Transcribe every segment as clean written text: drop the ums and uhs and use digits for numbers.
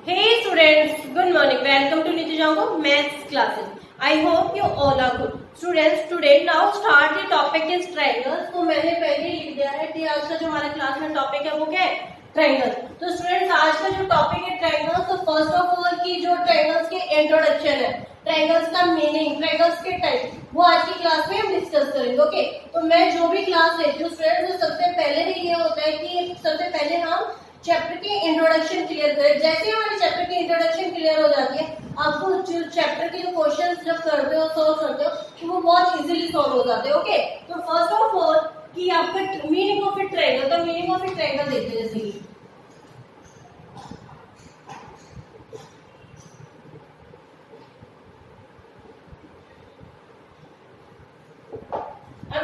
Hey students, good morning. Welcome to Nitijango Maths classes. I hope you all are good. Students, today now start the topic is triangles. तो मैंने पहले लिख दिया है कि आज का जो हमारा क्लास में टॉपिक है वो क्या है, ट्रायंगल। तो स्टूडेंट्स आज का जो टॉपिक है ट्रायंगल, तो फर्स्ट ऑफ ऑल की जो ट्रायंगल्स के इंट्रोडक्शन है, ट्रायंगल्स का मीनिंग, ट्रायंगल्स के टाइप, वो आज की क्लास में हम डिस्कस करेंगे। ओके, तो मैं जो भी क्लास लेती हूँ स्टूडेंट्स, तो सबसे पहले ही ये होता है कि सबसे पहले हम चैप्टर की इंट्रोडक्शन क्लियर करें। जैसे हमारे चैप्टर की इंट्रोडक्शन क्लियर हो जाती है, आपको जो चैप्टर के जो क्वेश्चंस जब करते हो, सॉल्व करते हो, तो वो बहुत इजीली सॉल्व हो जाते हैं। ओके, तो फर्स्ट ऑफ ऑल कि आपका मीनिंग ऑफ ए ट्रायंगल, तो मीनिंग ऑफ ए ट्रायंगल देखते हैं। जैसे कि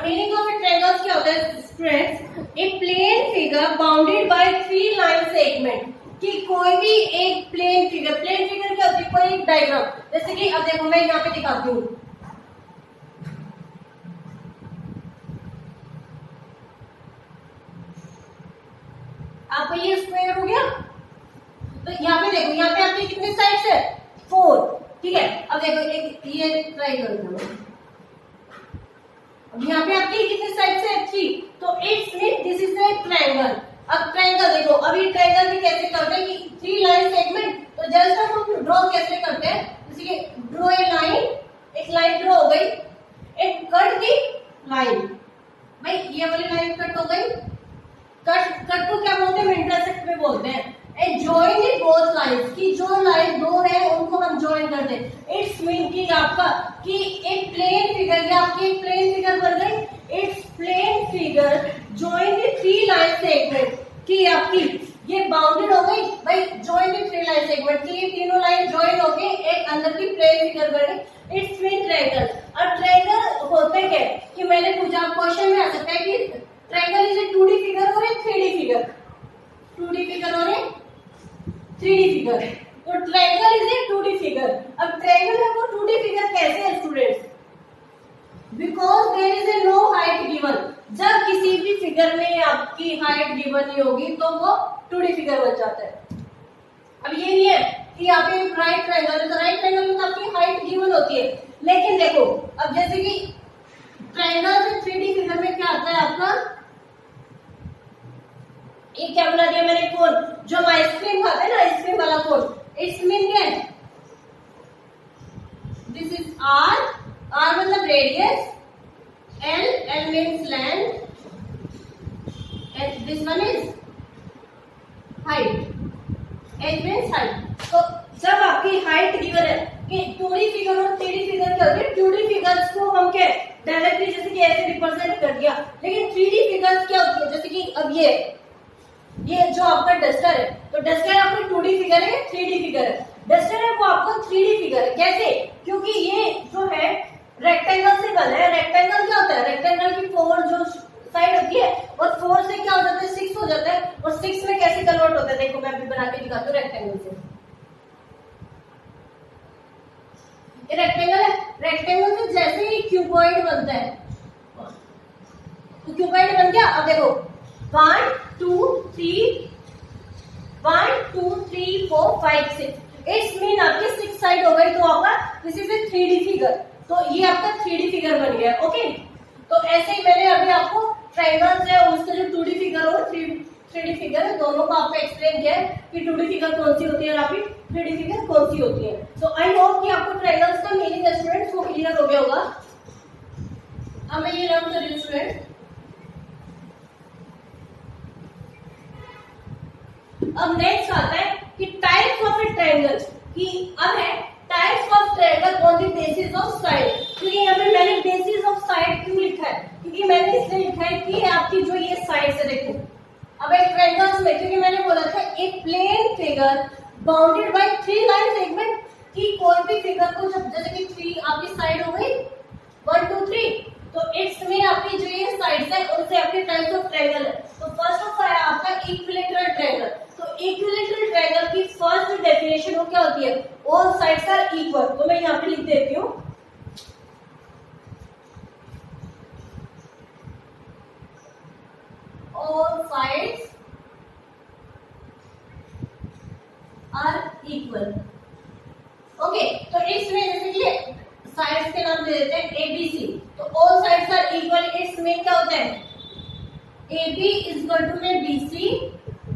मीनिंग ऑफ ए ट्रायंगल क्या होता है students? A plane figure bounded by 3 line segment. कि कोई भी एक प्लेन फिगर क्या होती है? कोई एक डायग्राम। जैसे कि अब देखो मैं यहाँ पे दिखाती हूँ, आपको ये स्क्वायर हो गया। तो यहाँ पे देखो, यहाँ पे आपके कितने साइड्स है? 4। ठीक है, अब देखो एक ये ट्राई करो, अब यहाँ पे आपके कितने साइड्स है? 3। तो it's mean this is a triangle. अब ट्रायंगल देखो, अभी ट्रायंगल भी कैसे करते हैं कि 3 लाइन सेगमेंट। तो जस्ट हम ड्रॉ कैसे करते हैं, जैसे कि ड्रॉ ए लाइन, एक लाइन ड्रॉ हो गई, एक कट दी लाइन, भाई ये वाली लाइन कट हो गई। कट को क्या बोलते हैं? इंटरसेक्ट में बोलते हैं। And join the both lines, की जो लाइन दो है उनको हम जॉइन करते हैं। इट्स मीन कि आपका कि एक प्लेन फिगर, या आपकी एक प्लेन फिगर बन गई। It's plane figure join the 3 line segment, कि आपकी ये बाउंडेड हो गई, भाई जॉइन दी 3 लाइन सेगमेंट, कि ये तीनों लाइन जॉइन हो गई, एक अंदर की प्लेन फिगर बन गई। It's mean triangle. और ट्रायंगल होते क्या कि मैंने पूछा, क्वेश्चन में आ सकता है कि triangle is a 2D figure और a 3D figure, 2D figure और ए 3D फिगर। तो triangle is a 2D figure. अब ट्रायंगल है वो 2D फिगर कैसे है students? Because there is a no height given. जब किसी भी फिगर में आपकी हाइट गिवन नहीं होगी तो वो 2D फिगर बन जाता है। अब ये नहीं है कि यहाँ पे राइट ट्रायंगल है, तो राइट ट्रायंगल में तो आपकी हाइट गिवन होती है। लेकिन देखो, अब जैसे कि ट्रायंगल से 3D फिगर में क्या आता है आपका, ये क्या बना दिया मैंने? कोन। जो हम आइसक्रीम खाते हैं ना, आइसक्रीम वाला कोन। इट्स मीन क्या है? दिस इज आर, आर मतलब radius, L, L means length, and this one is height, H means height. तो जब आपकी हाइट गिवन है कि 2D फिगर और 3D फिगर क्या होती है? 2D फिगर्स को हम क्या डायरेक्टली जैसे कि ऐसे रिप्रेजेंट कर दिया, लेकिन 3D फिगर्स क्या होती है? जैसे कि अब ये जो आपका डस्टर है, तो डस्टर आपका 2D फिगर है, 3D फिगर है। डस्टर है वो आपका 3D फिगर है। कैसे? क्योंकि ये जो है रेक्टेंगल से बना है। रेक्टेंगल क्या होता है? रेक्टेंगल की 4 जो साइड होती है, और 4 से क्या हो जाता है? 6 हो जाता है। और 6 में कैसे कन्वर्ट होता है? देखो मैं अभी बना के दिखाती हूँ रेक्टेंगल से। ये रेक्टेंगल है, रेक्टेंगल से जैसे ही क्यूबॉइड बनता है, तो क्यूबॉइड बन गया। अब देखो 1 2 3 1 2 3 4 5 6, इट्स मीन आपकी 6 साइड हो गई। तो आपका this is a 3D figure. तो ये आपका 3D फिगर बन गया। ओके, तो ऐसे ही मैंने अभी आपको ट्रायंगल्स है उसका जो 2D फिगर और 3D फिगर है, दोनों को आपको एक्सप्लेन किया है कि 2D फिगर कौन सी होती है और आपकी 3D फिगर कौन सी होती है। सो आई होप कि आपको ट्रायंगल्स का मीनिंग स्टूडेंट्स वो क्लियर हो गया होगा। अब मैं ये रन कर रही हूँ स्टूडेंट। अब नेक्स्ट आता है कि टाइप्स ऑफ ए ट्रायंगल, कि अब है types of triangle on the basis of side. क्योंकि यहाँ पे मैंने बेसिस ऑफ साइड क्यों लिखा है? क्योंकि मैंने इसलिए लिखा है कि आपकी जो ये साइड से देखो, अब एक ट्रायंगल्स में, क्योंकि मैंने बोला था एक plane figure bounded by 3 line segment, कि कोई भी फिगर को जब जैसे कि 3 आपकी साइड हो गई 1 2 3, तो इट्स में आपकी जो ये साइड्स है उनसे आपके टाइप्स ऑफ ट्रायंगल है। तो फर्स्ट ऑफ ऑल आपका इक्विलैटरल ट्रायंगल। तो इक्विलैटरल ट्रायंगल की फर्स्ट डेफिनेशन वो क्या होती है? All sides are equal. तो मैं यहाँ पे लिख देती हूँ, all sides are equal. Okay, तो इसमें जैसे कि साइड्स के नाम दे देते हैं ए बी सी, तो all sides are equal, it's mean क्या होता है A B is equal to में B C,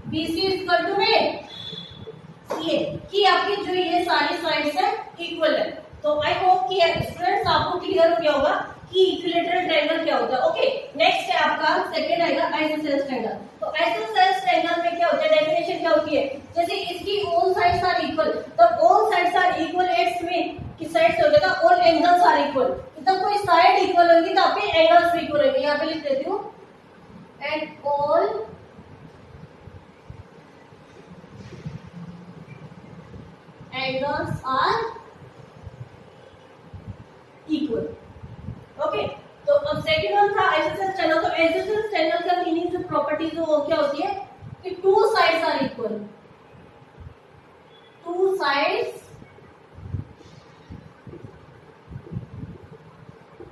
B C is equal to में सी ए, कि आपकी जो ये सारी साइड्स है इक्वल है। तो आई होप कि स्टूडेंट्स आपको क्लियर हो गया होगा कि इक्विलैटरल ट्रायंगल क्या होता है। ओके, नेक्स्ट है आपका सेकंड आएगा आइसोसेलेस ट्रायंगल। तो आइसोसेलेस ट्रायंगल में क्या होता है, डेफिनेशन क्या होती है, जैसे इसकी ऑल साइड्स आर इक्वल, तो all sides are equal it's mean कि साइड्स हो जाएगा ऑल एंगल्स आर इक्वल, तो कोई साइड इक्वल होगी तो आपके एंगल्स भी इक्वल होंगे। यहां पे लिख देती हूं and all angles are equal. Okay, तो अब सेकंड वन था आइसोसेलेस ट्रायंगल। तो आइसोसेलेस ट्रायंगल का मीनिंग जो प्रॉपर्टीज वो क्या होती है कि two sides are equal, two sides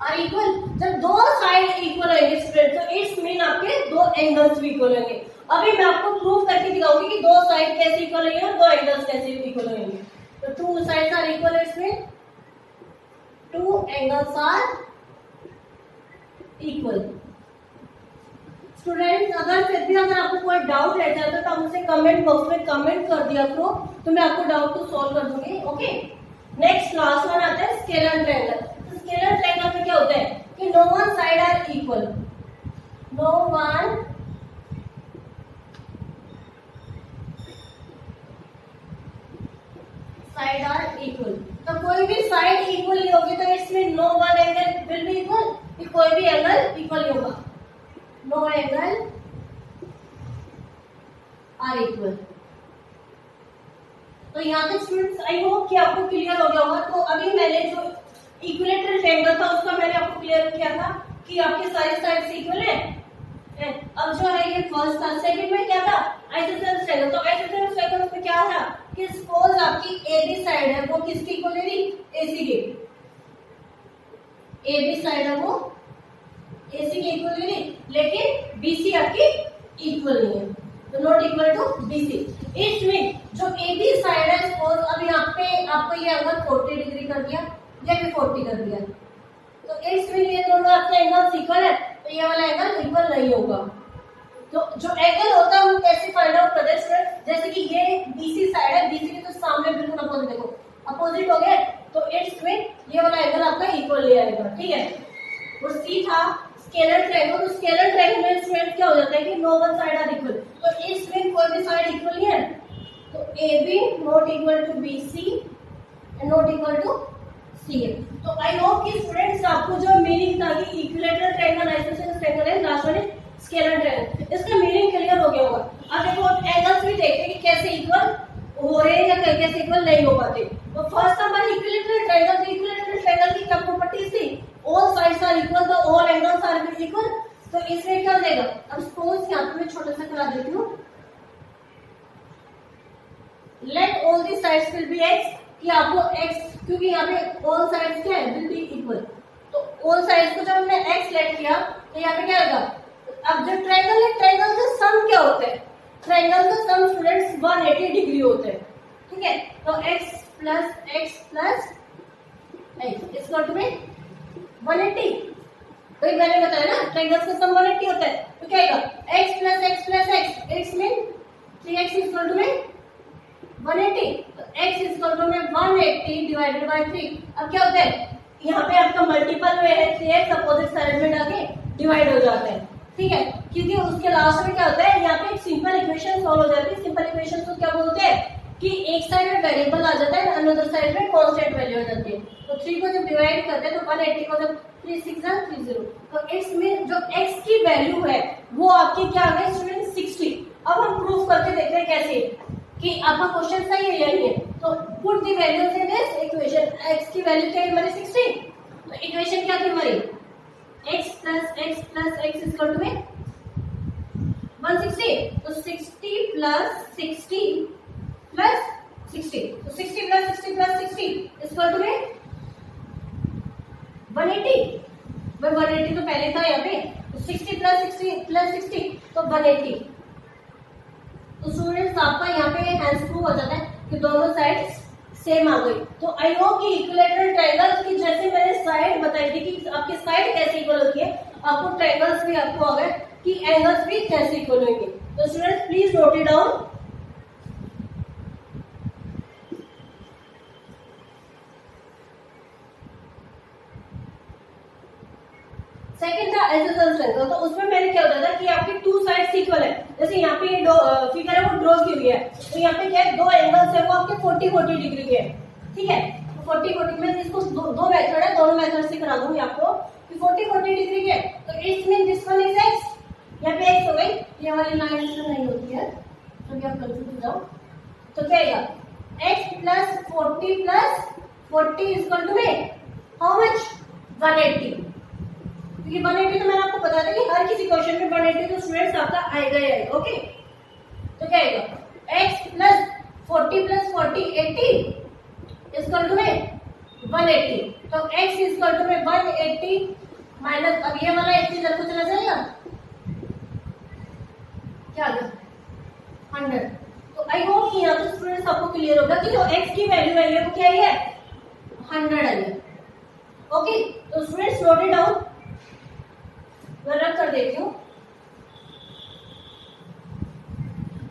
are equal. जब दो साइड इक्वल होंगे स्टूडेंट तो इट्स मीन आपके दो एंगल्स भी इक्वल होंगे। अभी मैं आपको प्रूव करके दिखाऊंगी कि दो साइड कैसे इक्वल होंगे और दो एंगल्स कैसे इक्वल होंगे। तो two sides are equal, it's mean two angles are equal. Students अगर फिर भी अगर आपको कोई डाउट रहता है तो आप मुझे कमेंट बॉक्स में कमेंट कर दिया करो, तो मैं आपको डाउट को सॉल्व कर दूंगी। ओके, नेक्स्ट लास्ट वन आता है स्केलर ट्रायंगल। तो स्केलर ट्रायंगल में क्या होता है कि no one side are equal, no one side are equal. तो कोई भी साइड इक्वल नहीं होगी तो इसमें no one angle will be equal, कि कोई भी एंगल इक्वल नहीं होगा, नो एंगल आर इक्वल। तो यहाँ तक स्टूडेंट्स आई होप कि आपको क्लियर हो गया होगा। तो अभी मैंने जो इक्विलैटरल ट्रायंगल था उसका मैंने आपको क्लियर किया था कि आपके सारे साइड्स इक्वल है। अब जो है ये फर्स्ट था, सेकंड में क्या था आइसोसेलेस ट्रायंगल। तो आइसोसेलेस ट्रायंगल में क्या था कि सपोज आपकी ए बी साइड है वो किसकी इक्वल है, एसी की, ए बी साइड है वो एसी की इक्वल है, लेकिन बीसी आपकी इक्वल नहीं है, तो नॉट इक्वल टू बीसी। इसमें जो ए बी साइड है सपोज अब यहाँ पे आपको ये एंगल 40 डिग्री कर दिया या फिर 40 कर दिया, तो इसमें ये दोनों आपके एंगल्स इक्वल है, तो ये वाला एंगल इक्वल नहीं होगा। तो जो एंगल होता है वो कैसे फाइंड आउट करते हैं, जैसे कि ये बीसी साइड है, बीसी के तो सामने बिल्कुल अपोजिट, देखो अपोजिट हो गए, तो इट्स मीन ये वाला एंगल आपका इक्वल ले आएगा। ठीक है, वो सी था स्केलर ट्रायंगल। तो स्केलर ट्रायंगल में इसमें क्या हो जाता है कि no one side are equal, तो इसमें कोई भी साइड इक्वल नहीं है, तो A B not equal to B C and not equal to C A. तो आई होप कि स्टूडेंट्स आपको जो मीनिंग था कि इक्विलैटरल ट्रायंगल आइसोसेलेस ट्रायंगल है, लास्ट वन है स्केलर ट्रायंगल, इसका मीनिंग क्लियर हो गया होगा। अब देखो एंगल्स भी देखते हैं कि कैसे इक्वल हो रहे हैं या कैसे इक्वल नहीं हो पाते। तो फर्स्ट हमारे इक्विलैटरल ट्रायंगल, तो इक्विलैटरल ट्रायंगल की क्या प्रॉपर्टीज थी, ऑल साइड्स आर इक्वल, तो ऑल एंगल्स आर इक्वल। तो इसमें क्या हो जाएगा, अब सपोज यहाँ पे मैं छोटा सा करा देती हूँ, let all the sides will be x, कि आपको एक्स, क्योंकि यहाँ पे ऑल साइड्स क्या है विल बी इक्वल, तो ऑल साइड्स को जब हमने एक्स लेट किया तो यहाँ पे क्या होगा, अब जो ट्रायंगल है ट्रायंगल का सम क्या होता है, ट्रायंगल का सम स्टूडेंट्स 180 डिग्री होता है। ठीक है, तो x प्लस एक्स इसको टू में 180, तो मैंने बताया ना ट्रायंगल्स का सम 180 होता है, तो क्या आएगा x plus x it's mean 3x equal to में 180, तो x इक्वल टू में 180 डिवाइडेड बाय 3। अब क्या होता है यहाँ पे आपका मल्टीपल में है 3x अपोजिट साइड में जाके डिवाइड हो जाता है। ठीक है, क्योंकि उसके लास्ट में क्या होता है यहाँ पे एक सिंपल इक्वेशन सॉल्व हो जाती है। सिंपल इक्वेशन को क्या बोलते हैं कि एक साइड में वेरिएबल आ जाता है, अनदर साइड में कांस्टेंट वैल्यू आ जाती है। तो 3 को जब डिवाइड करते हैं तो 180 को जब 3 6 30, तो इट्स मीन जो x की वैल्यू है वो आपकी क्या आ गई स्टूडेंट 60। अब हम प्रूफ करके देखते हैं कैसे कि आपका क्वेश्चन सही है या नहीं है। तो put the values in this equation, x की वैल्यू क्या है हमारी 60, तो इक्वेशन क्या थी हमारी x plus x equal to में 160, तो 60 प्लस 60 प्लस 60, तो 60 प्लस 60 प्लस 60 इक्वल टू में 180। भाई 180 तो पहले था यहाँ पे, तो 60 प्लस 60 तो 180। तो स्टूडेंट्स आपका यहाँ पे हैंड्स प्रूव हो जाता है। कि दोनों साइड्स सेम आ गई। तो आई होप कि इक्विलैटरल ट्रायंगल की जैसे मैंने साइड बताई थी कि आपकी साइड कैसे इक्वल होती है, आपको ट्रायंगल्स भी आपको आ गए कि एंगल्स भी कैसे इक्वल होंगे। तो students please note it down. Second था एसोसिएशन ट्रायंगल, तो उसमें मैंने क्या होता था कि आपकी टू साइड्स इक्वल है। जैसे यहाँ पे फिगर है वो ड्रॉ की हुई है, तो यहाँ पे क्या है, दो एंगल्स है वो आपके 40-40 डिग्री के, ठीक है। 40-40 में इसको दो मेथड है, दोनों मेथड से करा दूंगी आपको कि 40-40 डिग्री के। तो it's mean this one is x, यहाँ पे एक्स हो गई, ये वाली लाइन इसमें नहीं होती है तो क्या कंफ्यूज हो जाओ। तो क्या आएगा, x plus 40 plus 40 equal to में हाउ मच, 180। क्योंकि 180 तो मैंने आपको बताया था कि हर किसी क्वेश्चन में 180 तो स्टूडेंट्स आपका आएगा ही आएगा, ओके। तो क्या आएगा, x plus 40 plus 40 80 equal to में 180। तो x इक्वल टू में 180 माइनस, अब ये वाला 80 इधर को चला जाएगा, क्या आ गया 100। तो आई होप कि यहाँ तो स्टूडेंट्स आपको क्लियर होगा कि जो x की वैल्यू आई है वो क्या है, 100 आई है, ओके। तो स्टूडेंट्स नोट इट डाउन, मैं रख कर देती हूँ।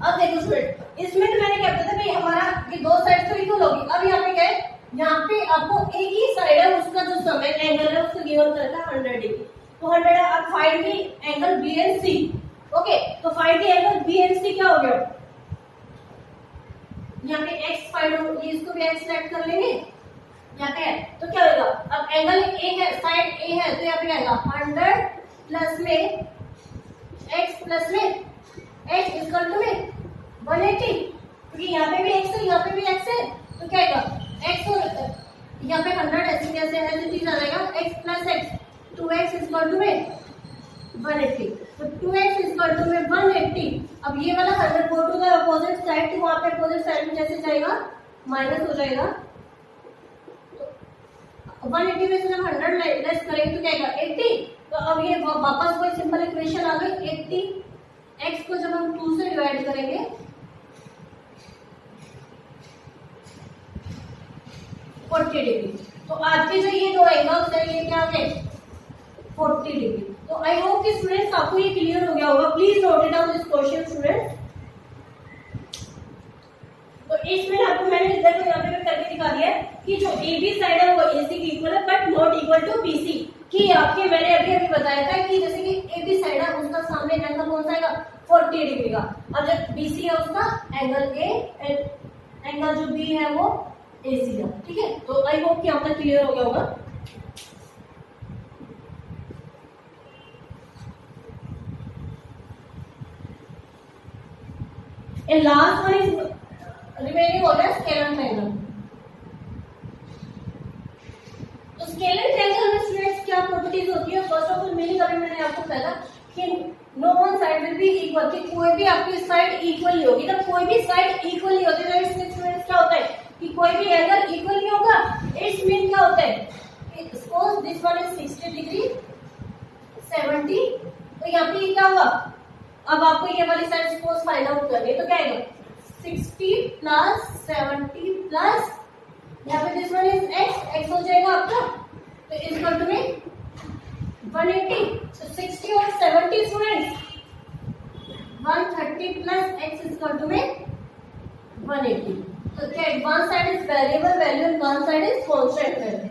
अब देखो स्टूडेंट, इसमें तो मैंने क्या बताया था भाई हमारा ये दो साइड तो इक्वल होगी। अब यहाँ पे क्या है, यहाँ पे आपको एक ही साइड है, उसका जो समय एंगल है उसको गिवन करता है 100 डिग्री। तो 100 है, अब find the angle B and C, okay. तो find the angle B and C क्या हो गया, यहाँ पे एक्स फाइंड हो, ये इसको भी एक्स सेलेक्ट कर लेंगे, यहाँ पे है तो क्या होगा, अब एंगल ए है, साइड ए है, तो यहाँ पे आएगा 100 प्लस में x प्लस में x इक्वल टू में 180, क्योंकि यहाँ पे भी x है यहाँ पे भी x है, तो क्या आएगा x और यहाँ पे 100 ऐसे कैसे है तो चीज आ जाएगा x plus x 2x equal to में 180। तो 2x इक्वल टू में 180। अब ये वाला 100 go to the opposite side, तो वहां पे अपोजिट साइड में जैसे जाएगा माइनस हो जाएगा। तो 180 में से जब 100 लेस करेंगे तो क्या आएगा 80। तो अब ये वापस वही सिंपल इक्वेशन आ गई 80। x को जब हम 2 से डिवाइड करेंगे 40 डिग्री, तो आपके जो ये दो एंगल्स है ये क्या है 40 डिग्री। तो आई होप कि स्टूडेंट्स आपको ये क्लियर हो गया होगा। Please note it down this question students. तो इसमें आपको मैंने देखो यहाँ पे करके दिखा दिया है कि जो ए बी साइड है वो ए सी की इक्वल है but not equal to B C. कि आपके मैंने अभी अभी बताया था कि जैसे कि ए बी साइड है उसका सामने एंगल कौन सा आएगा 40 डिग्री का, और जब बी सी है उसका एंगल ए, एंगल जो बी है वो ए सी है, ठीक है। तो आई होप कि यहाँ तक क्लियर हो गया होगा। And last one is remaining हो गया स्केलर ट्रायंगल। तो स्केलर ट्रायंगल में स्टूडेंट्स क्या प्रॉपर्टीज होती है, फर्स्ट ऑफ ऑल मीनिंग अभी मैंने आपको बताया कि no one side will be equal, कि कोई भी आपकी साइड इक्वल नहीं होगी। जब कोई भी साइड इक्वल नहीं होती तो इसमें स्टूडेंट्स क्या होता है कि कोई भी एंगल इक्वल नहीं होगा। इट्स मीन क्या होता है, suppose this one is 60 degree 70, तो यहाँ पे क्या होगा, अब आपको ये वाली साइड सपोज फाइंड आउट करनी है तो क्या आएगा 60 प्लस 70 प्लस यहाँ पे दिस वन इज x हो जाएगा आपका, तो इक्वल टू में 180। तो 60 और 70 students 130 plus x equal to में 180। तो क्या one side is variable value and one side is constant value.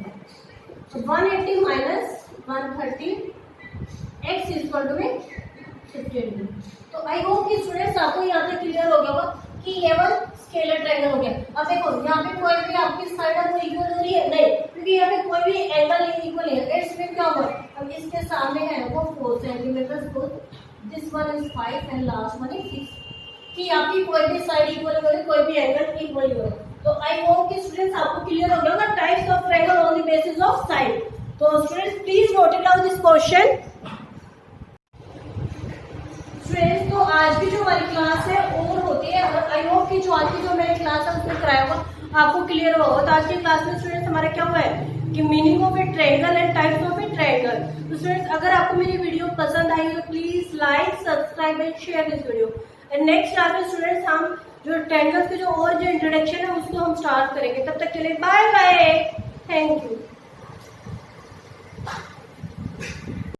तो 180 माइनस 130 x इक्वल टू में 50। तो आई होप कि स्टूडेंट्स आपको यहाँ तक क्लियर हो गया होगा कि ये वन स्केलर ट्रायंगल हो गया। अब देखो यहाँ पे कोई भी आपकी साइड है वो इक्वल हो रही है नहीं, क्योंकि यहाँ पे कोई भी एंगल इक्वल नहीं है। इट्स मीन क्या हुआ, अब इसके सामने है वो 4 centimetre, this one is 5 and last one is 6, कि आपकी कोई भी साइड इक्वल हो रही, कोई भी एंगल इक्वल हो रहा। तो आई होप कि स्टूडेंट्स आपको क्लियर हो गया होगा types of triangle on the basis of side. तो students please note it down this question. Friends, तो आज की जो हमारी क्लास है और होती है, और आई होप कि जो आज की जो मेरी क्लास है उसमें कराया होगा आपको क्लियर होगा। तो आज की क्लास में स्टूडेंट्स हमारा क्या हुआ है कि meaning of A triangle and types of A triangle. तो स्टूडेंट्स अगर आपको मेरी वीडियो पसंद आई तो please like subscribe and share this video. And next class में स्टूडेंट्स हम जो ट्रायंगल्स के जो और जो इंट्रोडक्शन है उसको हम स्टार्ट करेंगे। तब तक के लिए बाय बाय, थैंक यू।